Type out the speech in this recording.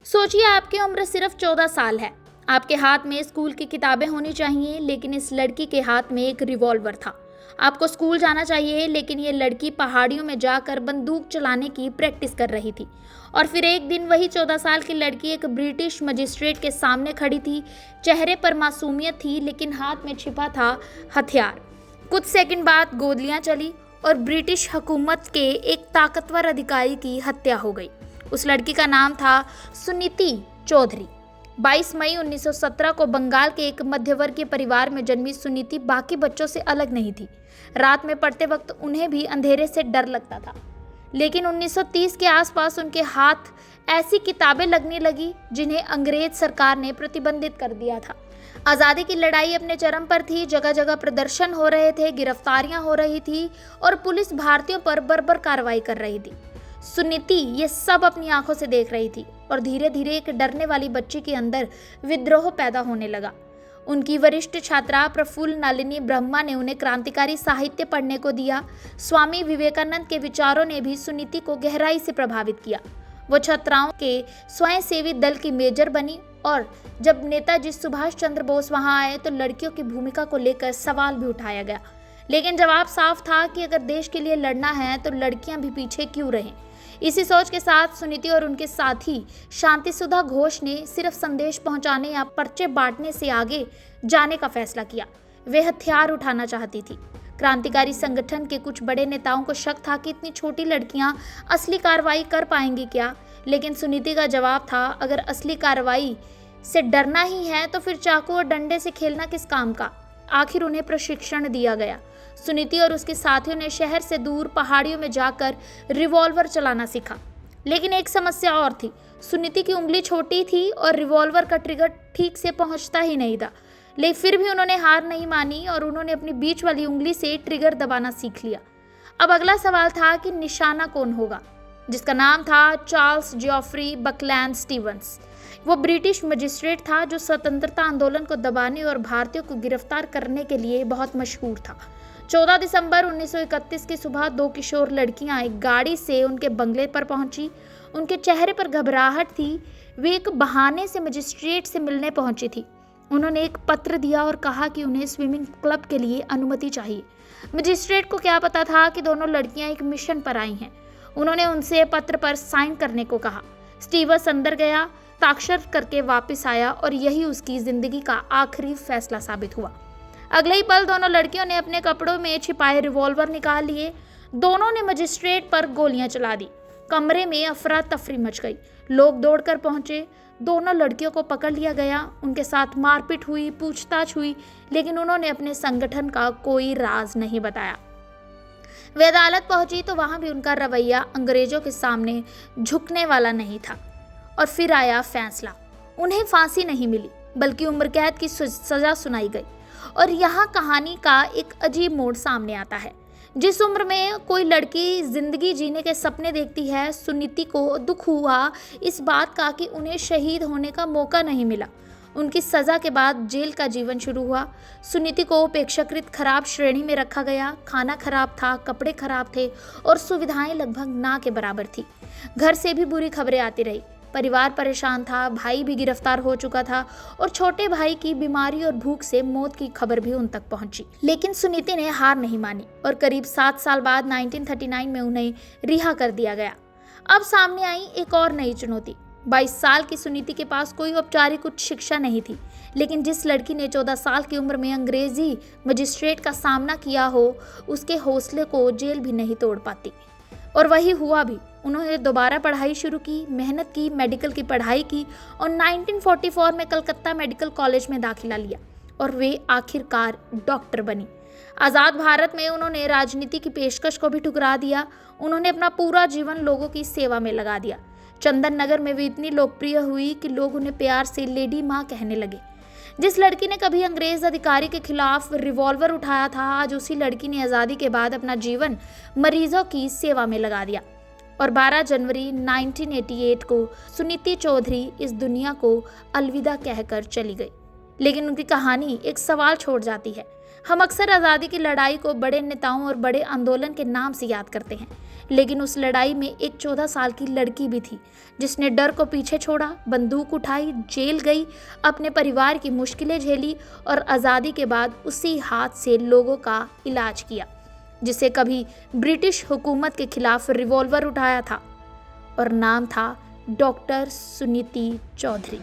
सोचिए आपकी उम्र सिर्फ 14 साल है। आपके हाथ में स्कूल की किताबें होनी चाहिए, लेकिन इस लड़की के हाथ में एक रिवॉल्वर था। आपको स्कूल जाना चाहिए, लेकिन ये लड़की पहाड़ियों में जाकर बंदूक चलाने की प्रैक्टिस कर रही थी। और फिर एक दिन वही 14 साल की लड़की एक ब्रिटिश मजिस्ट्रेट के सामने खड़ी थी। चेहरे पर मासूमियत थी, लेकिन हाथ में छिपा था हथियार। कुछ सेकंड बाद गोलियां चली और ब्रिटिश हुकूमत के एक ताकतवर अधिकारी की हत्या हो गई। उस लड़की का नाम था सुनीति चौधरी। 22 मई 1917 को बंगाल के एक मध्यवर्गीय परिवार में जन्मी सुनीति बाकी बच्चों से अलग नहीं थी। रात में पढ़ते वक्त उन्हें भी अंधेरे से डर लगता था, लेकिन 1930 के आसपास उनके हाथ ऐसी किताबें लगने लगी जिन्हें अंग्रेज सरकार ने प्रतिबंधित कर दिया था। आज़ादी की लड़ाई अपने चरम पर थी। जगह जगह प्रदर्शन हो रहे थे, गिरफ्तारियां हो रही थी और पुलिस भारतीयों पर बर्बर कार्रवाई कर रही थी। सुनीति ये सब अपनी आंखों से देख रही थी और धीरे धीरे एक डरने वाली बच्ची के अंदर विद्रोह पैदा होने लगा। उनकी वरिष्ठ छात्रा प्रफुल्ल नलिनी ब्रह्मा ने उन्हें क्रांतिकारी साहित्य पढ़ने को दिया। स्वामी विवेकानंद के विचारों ने भी सुनीति को गहराई से प्रभावित किया। वो छात्राओं के स्वयंसेवी दल की मेजर बनी और जब नेताजी सुभाष चंद्र बोस वहां आए तो लड़कियों की भूमिका को लेकर सवाल भी उठाया गया। लेकिन जवाब साफ था कि अगर देश के लिए लड़ना है तो लड़कियां भी पीछे क्यों रहें। इसी सोच के साथ सुनीति और उनके साथी शांतिसुधा घोष ने सिर्फ संदेश पहुंचाने या पर्चे बांटने से आगे जाने का फैसला किया। वे हथियार उठाना चाहती थी। क्रांतिकारी संगठन के कुछ बड़े नेताओं को शक था कि इतनी छोटी लड़कियां असली कार्रवाई कर पाएंगी क्या, लेकिन सुनीति का जवाब था, अगर असली कार्रवाई से डरना ही है तो फिर चाकू और डंडे से खेलना किस काम का। आखिर उन्हें प्रशिक्षण दिया गया। सुनीति और उसके साथियों ने शहर से दूर पहाड़ियों में जाकर रिवॉल्वर चलाना सीखा। लेकिन एक समस्या और थी, सुनीति की उंगली छोटी थी और रिवॉल्वर का ट्रिगर ठीक से पहुंचता ही नहीं था। लेकिन फिर भी उन्होंने हार नहीं मानी और उन्होंने अपनी बीच वाली उंगली से ट्रिगर दबाना सीख लिया। अब अगला सवाल था कि निशाना कौन होगा, जिसका नाम था चार्ल्स जॉफरी बकलैंड स्टीवंस। वो ब्रिटिश मजिस्ट्रेट था जो स्वतंत्रता आंदोलन को दबाने और भारतीयों को गिरफ्तार करने के लिए बहुत मशहूर था। 14 दिसंबर 1931 की सुबह 2 किशोर लड़कियां एक गाड़ी से उनके बंगले पर पहुंची। उनके चेहरे पर घबराहट थी। वे एक बहाने से मजिस्ट्रेट से मिलने पहुंची थी। उन्होंने एक पत्र दिया और कहा कि उन्हें स्विमिंग क्लब के लिए अनुमति चाहिए। मजिस्ट्रेट को क्या पता था कि दोनों लड़कियां एक मिशन पर आई हैं। उन्होंने उनसे पत्र पर साइन करने को कहा। स्टीवंस अंदर गया, हस्ताक्षर करके वापस आया और यही उसकी जिंदगी का आखिरी फैसला साबित हुआ। अगले ही पल दोनों लड़कियों ने अपने कपड़ों में छिपाए रिवॉल्वर निकाल लिए। दोनों ने मजिस्ट्रेट पर गोलियां चला दी। कमरे में अफरा तफरी मच गई। लोग दौड़कर पहुंचे। दोनों लड़कियों को पकड़ लिया गया। उनके साथ मारपीट हुई, पूछताछ हुई, लेकिन उन्होंने अपने संगठन का कोई राज नहीं बताया। वे अदालत पहुंची तो वहां भी उनका रवैया अंग्रेजों के सामने झुकने वाला नहीं था। और फिर आया फैसला। उन्हें फांसी नहीं मिली, बल्कि उम्र कैद की सजा सुनाई गई। और यहाँ कहानी का एक अजीब मोड़ सामने आता है। जिस उम्र में कोई लड़की जिंदगी जीने के सपने देखती है, सुनीति को दुख हुआ इस बात का कि उन्हें शहीद होने का मौका नहीं मिला। उनकी सजा के बाद जेल का जीवन शुरू हुआ। सुनीति को अपेक्षाकृत खराब श्रेणी में रखा गया। खाना खराब था, कपड़े खराब थे और सुविधाएं लगभग ना के बराबर थी। घर से भी बुरी खबरें आती रही। परिवार परेशान था, भाई भी गिरफ्तार हो चुका था और छोटे भाई की बीमारी और भूख से मौत की खबर भी उन तक पहुंची। लेकिन सुनीति ने हार नहीं मानी और करीब 7 साल बाद 1939 में उन्हें रिहा कर दिया गया। अब सामने आई एक और नई चुनौती। 22 साल की सुनीति के पास कोई औपचारिक उच्च शिक्षा नहीं थी, लेकिन जिस लड़की ने 14 साल की उम्र में अंग्रेजी मजिस्ट्रेट का सामना किया हो, उसके हौसले को जेल भी नहीं तोड़ पाती। और वही हुआ भी। उन्होंने दोबारा पढ़ाई शुरू की, मेहनत की, मेडिकल की पढ़ाई की और 1944 में कलकत्ता मेडिकल कॉलेज में दाखिला लिया और वे आखिरकार डॉक्टर बनी। आज़ाद भारत में उन्होंने राजनीति की पेशकश को भी ठुकरा दिया। उन्होंने अपना पूरा जीवन लोगों की सेवा में लगा दिया। चंदन नगर में वे इतनी लोकप्रिय हुई कि लोग उन्हें प्यार से लेडी माँ कहने लगे। जिस लड़की ने कभी अंग्रेज अधिकारी के खिलाफ रिवॉल्वर उठाया था, आज उसी लड़की ने आज़ादी के बाद अपना जीवन मरीजों की सेवा में लगा दिया। और 12 जनवरी 1988 को सुनीति चौधरी इस दुनिया को अलविदा कहकर चली गई। लेकिन उनकी कहानी एक सवाल छोड़ जाती है। हम अक्सर आज़ादी की लड़ाई को बड़े नेताओं और बड़े आंदोलन के नाम से याद करते हैं, लेकिन उस लड़ाई में एक 14 साल की लड़की भी थी जिसने डर को पीछे छोड़ा, बंदूक उठाई, जेल गई, अपने परिवार की मुश्किलें झेली और आज़ादी के बाद उसी हाथ से लोगों का इलाज किया जिसे कभी ब्रिटिश हुकूमत के खिलाफ रिवॉल्वर उठाया था, और नाम था डॉक्टर सुनीति चौधरी।